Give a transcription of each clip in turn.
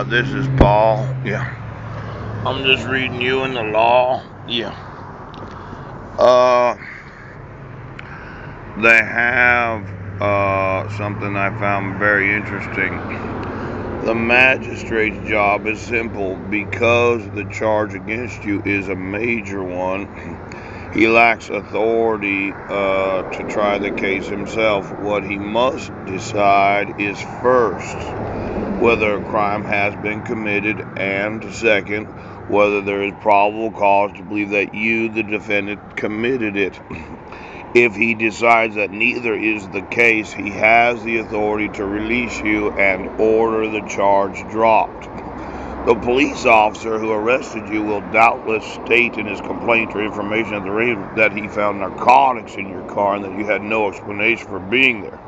This is Paul. Yeah. I'm just reading you in the law. Yeah. Uh, they have something I found very interesting. The magistrate's job is simple because the charge against you is a major one. He lacks authority to try the case himself. What he must decide is first, whether a crime has been committed, and second, whether there is probable cause to believe that you, the defendant, committed it. If he decides that neither is the case, he has the authority to release you and order the charge dropped. The police officer who arrested you will doubtless state in his complaint or information at the rate that he found narcotics in your car and that you had no explanation for being there.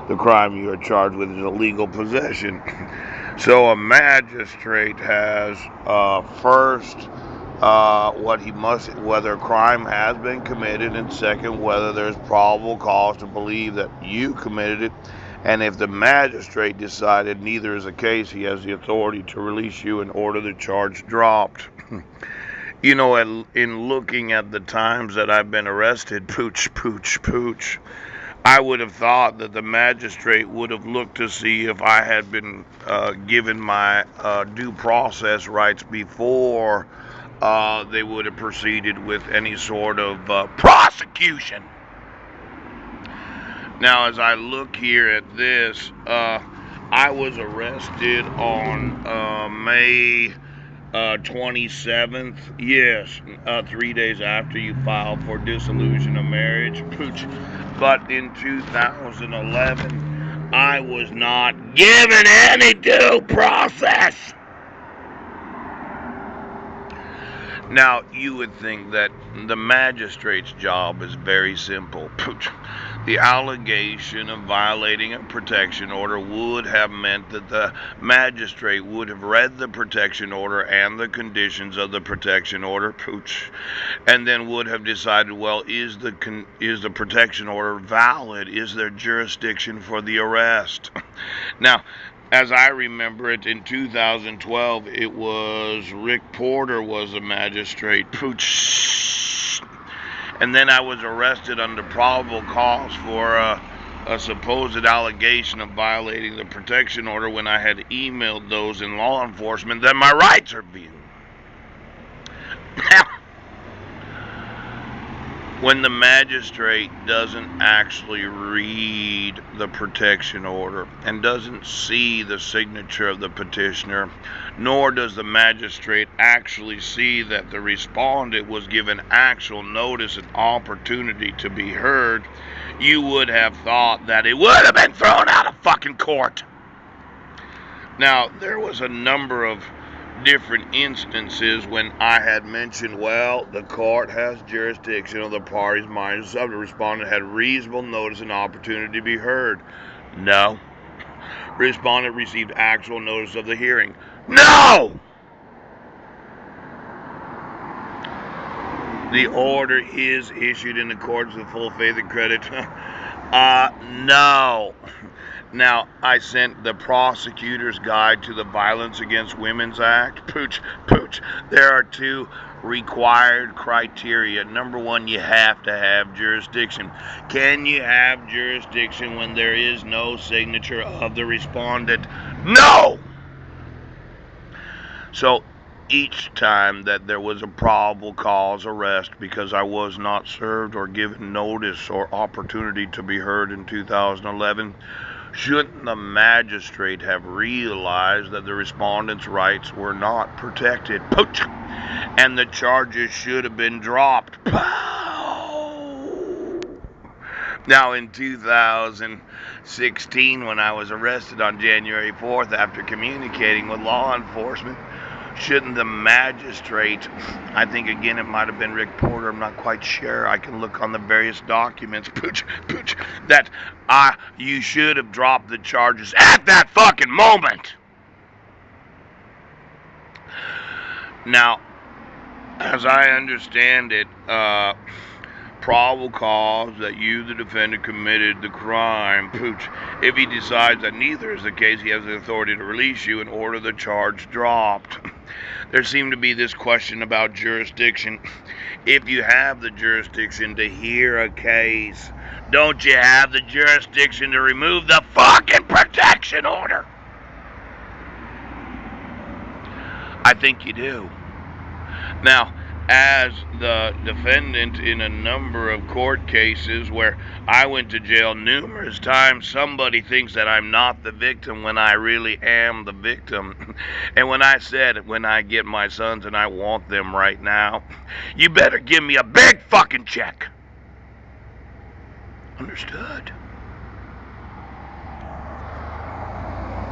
The crime you are charged with is illegal possession. So a magistrate has first what he must, whether a crime has been committed, and second, whether there's probable cause to believe that you committed it. And if the magistrate decided neither is the case, he has the authority to release you and order the charge dropped. In looking at the times that I've been arrested, pooch, I would have thought that the magistrate would have looked to see if I had been given my due process rights before they would have proceeded with any sort of prosecution. Now, as I look here at this, I was arrested on May 27th. Yes, 3 days after you filed for dissolution of marriage. Pooch. But in 2011, I was not given any due process. Now, you would think that the magistrate's job is very simple. The allegation of violating a protection order would have meant that the magistrate would have read the protection order and the conditions of the protection order, and then would have decided, well, is the protection order valid? Is there jurisdiction for the arrest? Now, as I remember it, in 2012, it was Rick Porter was the magistrate. And then I was arrested under probable cause for a supposed allegation of violating the protection order when I had emailed those in law enforcement that my rights are being. When the magistrate doesn't actually read the protection order and doesn't see the signature of the petitioner, nor does the magistrate actually see that the respondent was given actual notice and opportunity to be heard, you would have thought that it would have been thrown out of fucking court. Now, there was a number of different instances when I had mentioned, well, the court has jurisdiction of the parties minus the respondent had reasonable notice and opportunity to be heard. No. Respondent received actual notice of the hearing. No! The order is issued in accordance with full faith and credit. No. Now, I sent the prosecutor's guide to the Violence Against Women's Act. Pooch. There are two required criteria. Number one, you have to have jurisdiction. Can you have jurisdiction when there is no signature of the respondent? No! So, each time that there was a probable cause arrest because I was not served or given notice or opportunity to be heard in 2011, shouldn't the magistrate have realized that the respondent's rights were not protected? Pooch! And the charges should have been dropped. Pow! Now, in 2016, when I was arrested on January 4th after communicating with law enforcement, shouldn't the magistrate, I think again it might have been Rick Porter, I'm not quite sure, I can look on the various documents, that you should have dropped the charges at that fucking moment. Now, as I understand it, probable cause that you, the defendant, committed the crime. Pooch. If he decides that neither is the case, he has the authority to release you and order the charge dropped. There seemed to be this question about jurisdiction. If you have the jurisdiction to hear a case, don't you have the jurisdiction to remove the fucking protection order? I think you do. Now, as the defendant in a number of court cases where I went to jail numerous times, somebody thinks that I'm not the victim when I really am the victim. And when I said, when I get my sons and I want them right now, you better give me a big fucking check. Understood.